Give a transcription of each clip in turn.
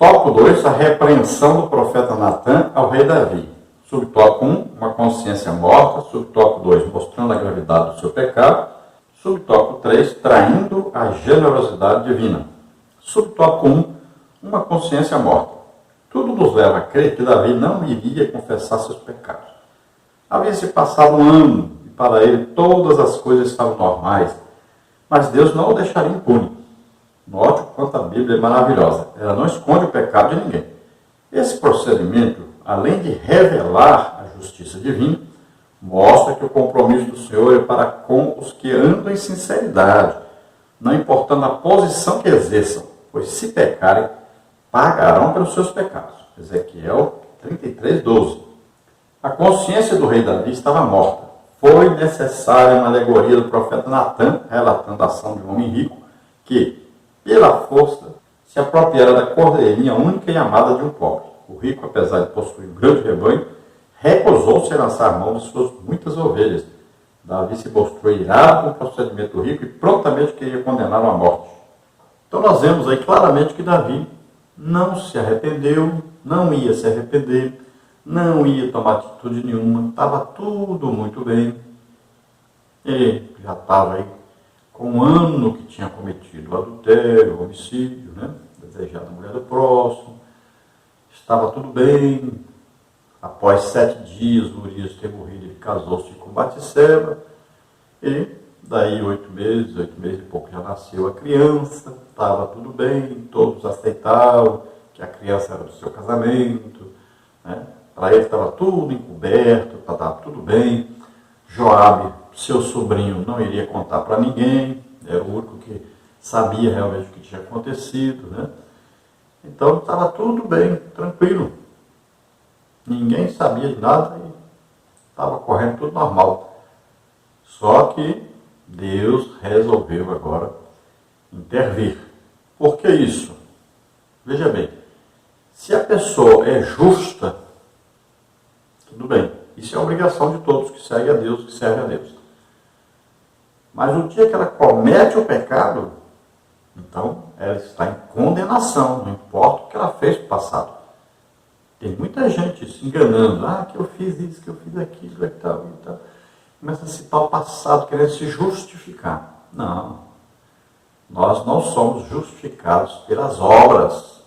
Tópico 2, a repreensão do profeta Natan ao rei Davi. Subtópico 1, uma consciência morta. Subtópico 2, mostrando a gravidade do seu pecado. Subtópico 3, traindo a generosidade divina. Subtópico 1, uma consciência morta. Tudo nos leva a crer que Davi não iria confessar seus pecados. Havia se passado um ano e para ele todas as coisas estavam normais, mas Deus não o deixaria impune. Note o quanto a Bíblia é maravilhosa. Ela não esconde o pecado de ninguém. Esse procedimento, além de revelar a justiça divina, mostra que o compromisso do Senhor é para com os que andam em sinceridade, não importando a posição que exerçam, pois se pecarem, pagarão pelos seus pecados. Ezequiel 33:12. A consciência do rei Davi estava morta. Foi necessária uma alegoria do profeta Natan, relatando a ação de um homem rico, que, pela força, se apropriara da cordeirinha única e amada de um pobre. O rico, apesar de possuir um grande rebanho, recusou-se a lançar mão de suas muitas ovelhas. Davi se mostrou irado com o procedimento do rico e prontamente queria condená-lo à morte. Então nós vemos aí claramente que Davi não se arrependeu, não ia se arrepender, não ia tomar atitude nenhuma, estava tudo muito bem. Ele já estava aí com um ano que tinha cometido o adultério, o homicídio, desejado a mulher do próximo, estava tudo bem. Após 7 dias, Urias ter morrido, ele casou-se com Batseba, e daí 8 meses e pouco já nasceu a criança, estava tudo bem, todos aceitavam que a criança era do seu casamento, Para ele estava tudo encoberto, estava tudo bem. Joabe, seu sobrinho, não iria contar para ninguém, era o único que sabia realmente o que tinha acontecido, Então estava tudo bem, tranquilo. Ninguém sabia de nada e estava correndo tudo normal. Só que Deus resolveu agora intervir. Por que isso? Veja bem, se a pessoa é justa, tudo bem. Isso é obrigação de todos que seguem a Deus, que servem a Deus. Mas no dia que ela comete o pecado, então ela está em condenação, não importa o que ela fez no passado. Tem muita gente se enganando. Que eu fiz isso, que eu fiz aquilo, e tal. Começa a citar o passado, querendo se justificar. Não. Nós não somos justificados pelas obras.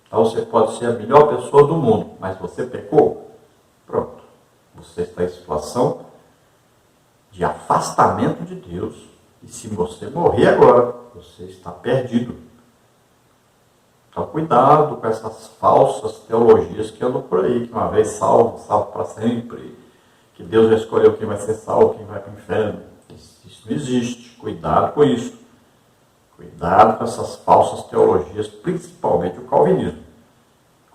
Então você pode ser a melhor pessoa do mundo, mas você pecou, pronto. Você está em situação de afastamento de Deus. E se você morrer agora, você está perdido. Então cuidado com essas falsas teologias que andam por aí, que uma vez salvo, salvo para sempre, que Deus já escolheu quem vai ser salvo, quem vai para o inferno. Isso não existe. Cuidado com isso. Cuidado com essas falsas teologias, principalmente o calvinismo.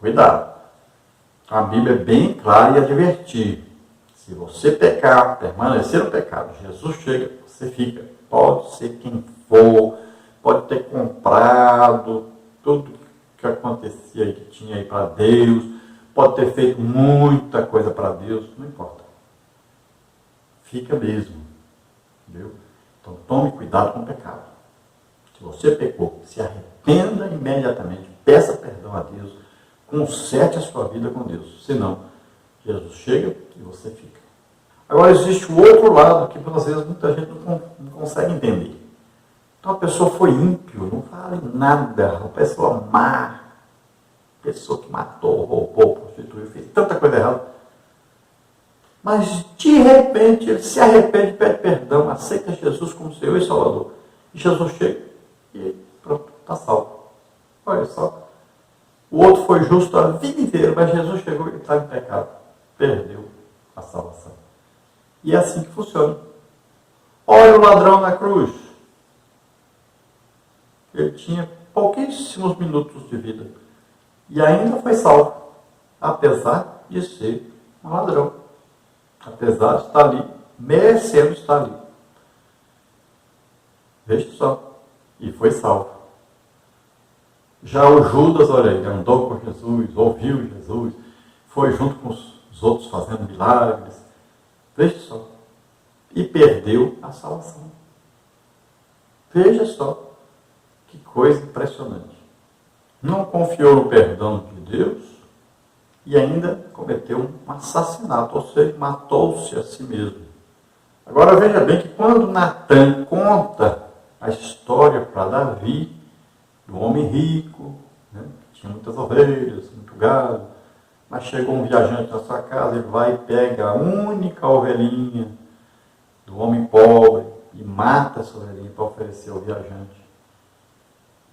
Cuidado. A Bíblia é bem clara e advertir. Se você pecar, permanecer no pecado, Jesus chega, você fica. Pode ser quem for, pode ter comprado tudo que acontecia aí, que tinha aí para Deus, pode ter feito muita coisa para Deus, não importa. Fica mesmo. Entendeu? Então tome cuidado com o pecado. Se você pecou, se arrependa imediatamente, peça perdão a Deus, conserte a sua vida com Deus. Senão, Jesus chega e você fica. Agora existe o outro lado que às vezes muita gente não consegue entender. Então a pessoa foi ímpio, não vale nada, uma pessoa má, pessoa que matou, roubou, prostituiu, fez tanta coisa errada. Mas de repente ele se arrepende, pede perdão, aceita Jesus como Senhor e Salvador. E Jesus chega e pronto, está salvo. Olha só. O outro foi justo a vida inteira, mas Jesus chegou e está em pecado. Perdeu a salvação. E é assim que funciona. Olha o ladrão na cruz. Ele tinha pouquíssimos minutos de vida. E ainda foi salvo. Apesar de ser um ladrão. Apesar de estar ali, merecendo estar ali. Veja só. E foi salvo. Já o Judas, olha, ele andou com Jesus, ouviu Jesus, foi junto com os outros fazendo milagres. Veja só. E perdeu a salvação. Veja só. Que coisa impressionante. não confiou no perdão de Deus e ainda cometeu um assassinato, ou seja, matou-se a si mesmo. Agora veja bem que quando Natan conta a história para Davi, do homem rico, né, que tinha muitas ovelhas, muito gado, mas chegou um viajante na sua casa, ele vai e pega a única ovelhinha do homem pobre e mata essa ovelhinha para oferecer ao viajante.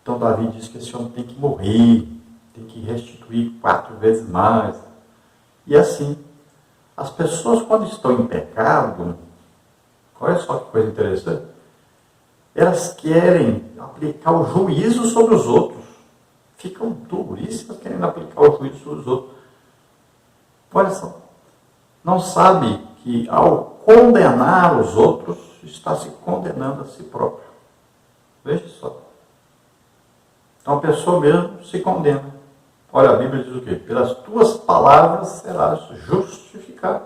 Então Davi diz que esse homem tem que morrer, tem que restituir 4 vezes mais. E assim, as pessoas quando estão em pecado, olha só que coisa interessante, elas querem aplicar o juízo sobre os outros. Ficam duríssimas querendo aplicar o juízo sobre os outros. Olha só, não sabe que ao condenar os outros, está se condenando a si próprio. Veja só. Então a pessoa mesmo se condena. Olha, a Bíblia diz o quê? Pelas tuas palavras serás justificado.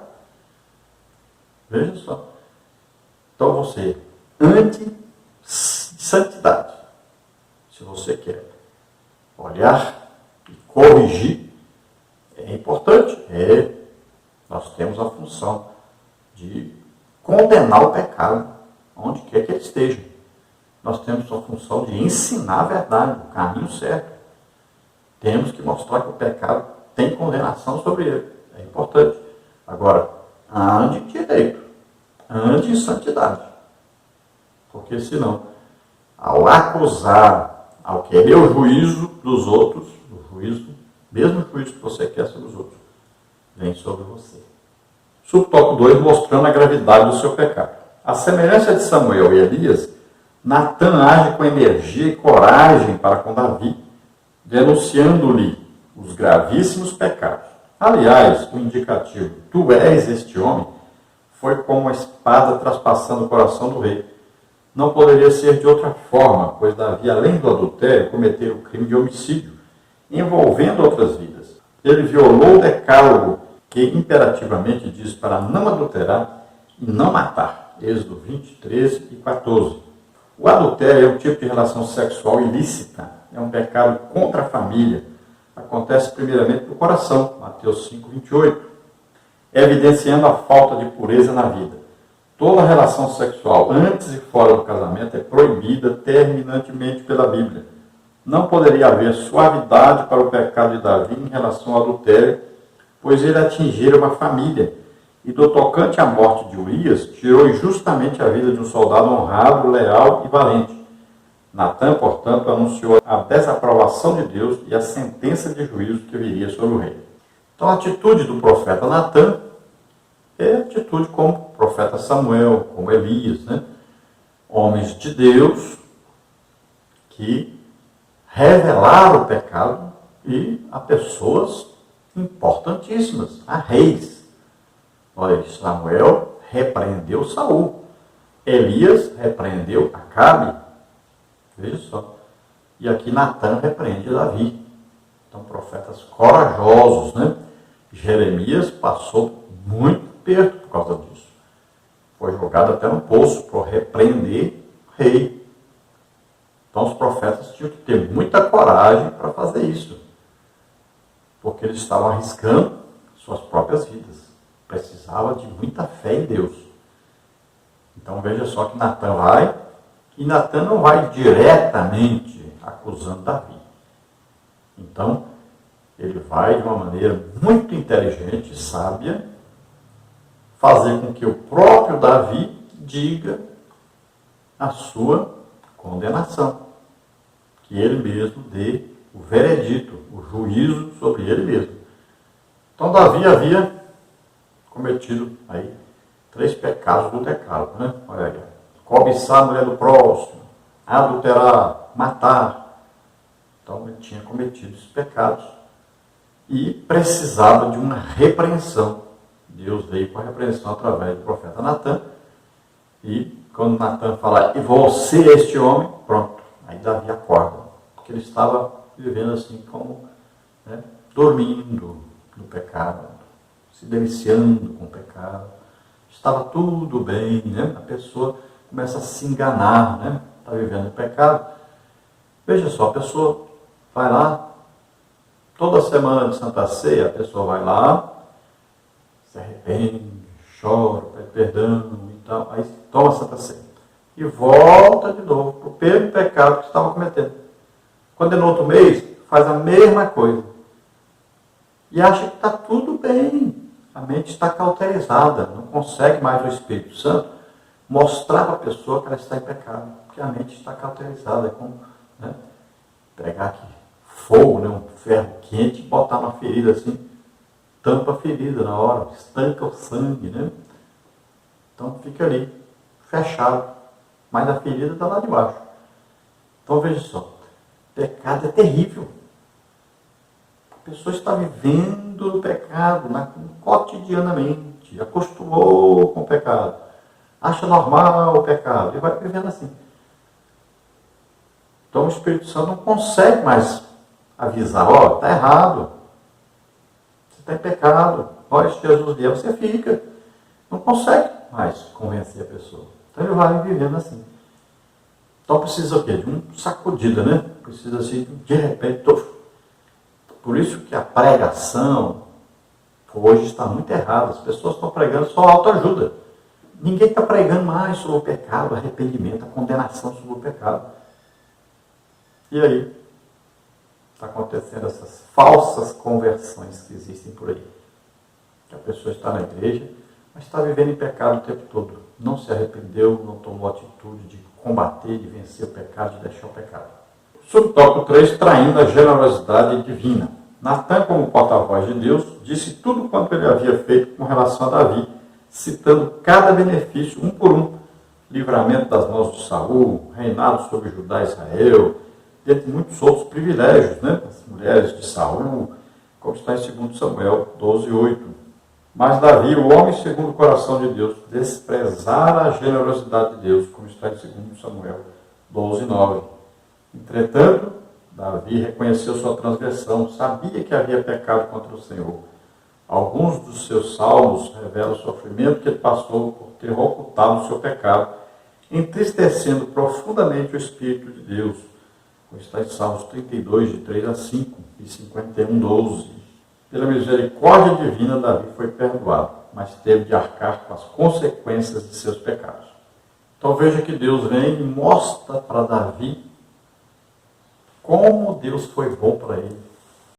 Veja só. Então você, anti-santidade, se você quer olhar e corrigir, é importante. Nós temos a função de condenar o pecado, onde quer que ele esteja. Nós temos a função de ensinar a verdade, o caminho certo. Temos que mostrar que o pecado tem condenação sobre ele. É importante. Agora, ande direito, ande em santidade. Porque senão, ao acusar, ao querer o juízo dos outros, mesmo juízo que você quer sobre os outros, vem sobre você. Subtópico 2, mostrando a gravidade do seu pecado. A semelhança de Samuel e Elias, Natan age com energia e coragem para com Davi, denunciando-lhe os gravíssimos pecados. Aliás, o indicativo, tu és este homem, foi como uma espada traspassando o coração do rei. Não poderia ser de outra forma, pois Davi, além do adultério, cometeu o crime de homicídio, envolvendo outras vidas. Ele violou o decálogo, que imperativamente diz para não adulterar e não matar. Êxodo 20, 13 e 14. O adultério é um tipo de relação sexual ilícita, é um pecado contra a família. Acontece primeiramente no coração, Mateus 5, 28, evidenciando a falta de pureza na vida. Toda relação sexual, antes e fora do casamento, é proibida terminantemente pela Bíblia. Não poderia haver suavidade para o pecado de Davi em relação ao adultério, pois ele atingira uma família, e do tocante à morte de Urias, tirou injustamente a vida de um soldado honrado, leal e valente. Natan, portanto, anunciou a desaprovação de Deus e a sentença de juízo que viria sobre o rei. Então a atitude do profeta Natan é a atitude como o profeta Samuel, como Elias, né? Homens de Deus que revelaram o pecado e a pessoas importantíssimas, a reis. Olha, Samuel repreendeu Saul, Elias repreendeu Acabe, veja só. E aqui Natan repreende Davi. Então, profetas corajosos, né? Jeremias passou muito perto por causa disso. Foi jogado até no poço para repreender o rei. Então, os profetas tinham que ter muita coragem para fazer isso, porque eles estavam arriscando suas próprias vidas. Precisava de muita fé em Deus. Então veja só que Natan vai, e Natan não vai diretamente acusando Davi. Então, ele vai de uma maneira muito inteligente e sábia, fazer com que o próprio Davi diga a sua condenação. Que ele mesmo dê o veredito, o juízo sobre ele mesmo. Então Davi havia cometido aí 3 pecados do decálogo, né? Olha aí. Cobiçar a mulher do próximo, adulterar, matar. Então ele tinha cometido esses pecados e precisava de uma repreensão. Deus veio com a repreensão através do profeta Natan. E quando Natan fala, e você este homem, pronto. Aí Davi acorda, porque ele estava vivendo assim como, né, dormindo no pecado, se deliciando com o pecado. Estava tudo bem, né? A pessoa começa a se enganar, né? Está vivendo o pecado. Veja só, a pessoa vai lá, Toda semana de Santa Ceia, a pessoa vai lá, se arrepende, chora, pede perdão e tal, aí toma a Santa Ceia. E volta de novo para o mesmo pecado que estava cometendo. Quando é no outro mês, faz a mesma coisa. E acha que está tudo bem. A mente está cauterizada, não consegue mais o Espírito Santo mostrar para a pessoa que ela está em pecado, porque a mente está cauterizada. É como, né, pegar aqui fogo, né, um ferro quente e botar na ferida assim, tampa a ferida na hora, estanca o sangue, né? Então fica ali, fechado. Mas a ferida está lá de baixo. Então veja só, pecado é terrível. A pessoa está vivendo o pecado cotidianamente, acostumou com o pecado, acha normal o pecado e vai vivendo assim. Então o Espírito Santo não consegue mais avisar, ó, está errado, você está em pecado, olha, se Jesus vier, você fica. Não consegue mais convencer a pessoa. Então ele vai vivendo assim. Então precisa o quê? De uma sacudida, né? Precisa assim, de repente, por isso que a pregação hoje está muito errada. As pessoas estão pregando só autoajuda. Ninguém está pregando mais sobre o pecado, o arrependimento, a condenação sobre o pecado. E aí, está acontecendo essas falsas conversões que existem por aí. Que a pessoa está na igreja, mas está vivendo em pecado o tempo todo. Não se arrependeu, não tomou atitude de combater, de vencer o pecado, de deixar o pecado. Subtópico 3, traindo a generosidade divina. Natan, como porta-voz de Deus, disse tudo quanto ele havia feito com relação a Davi, citando cada benefício um por um. Livramento das mãos de Saul, reinado sobre Judá e Israel, dentre muitos outros privilégios, né? As mulheres de Saul, como está em 2 Samuel 12:8. Mas Davi, o homem segundo o coração de Deus, desprezara a generosidade de Deus, como está em 2 Samuel 12:9. Entretanto, Davi reconheceu sua transgressão, sabia que havia pecado contra o Senhor. Alguns dos seus salmos revelam o sofrimento que ele passou por ter ocultado o seu pecado, entristecendo profundamente o Espírito de Deus, como está em Salmos 32, de 3 a 5, e 51:12. Pela misericórdia divina, Davi foi perdoado, mas teve de arcar com as consequências de seus pecados. Então veja que Deus vem e mostra para Davi como Deus foi bom para ele.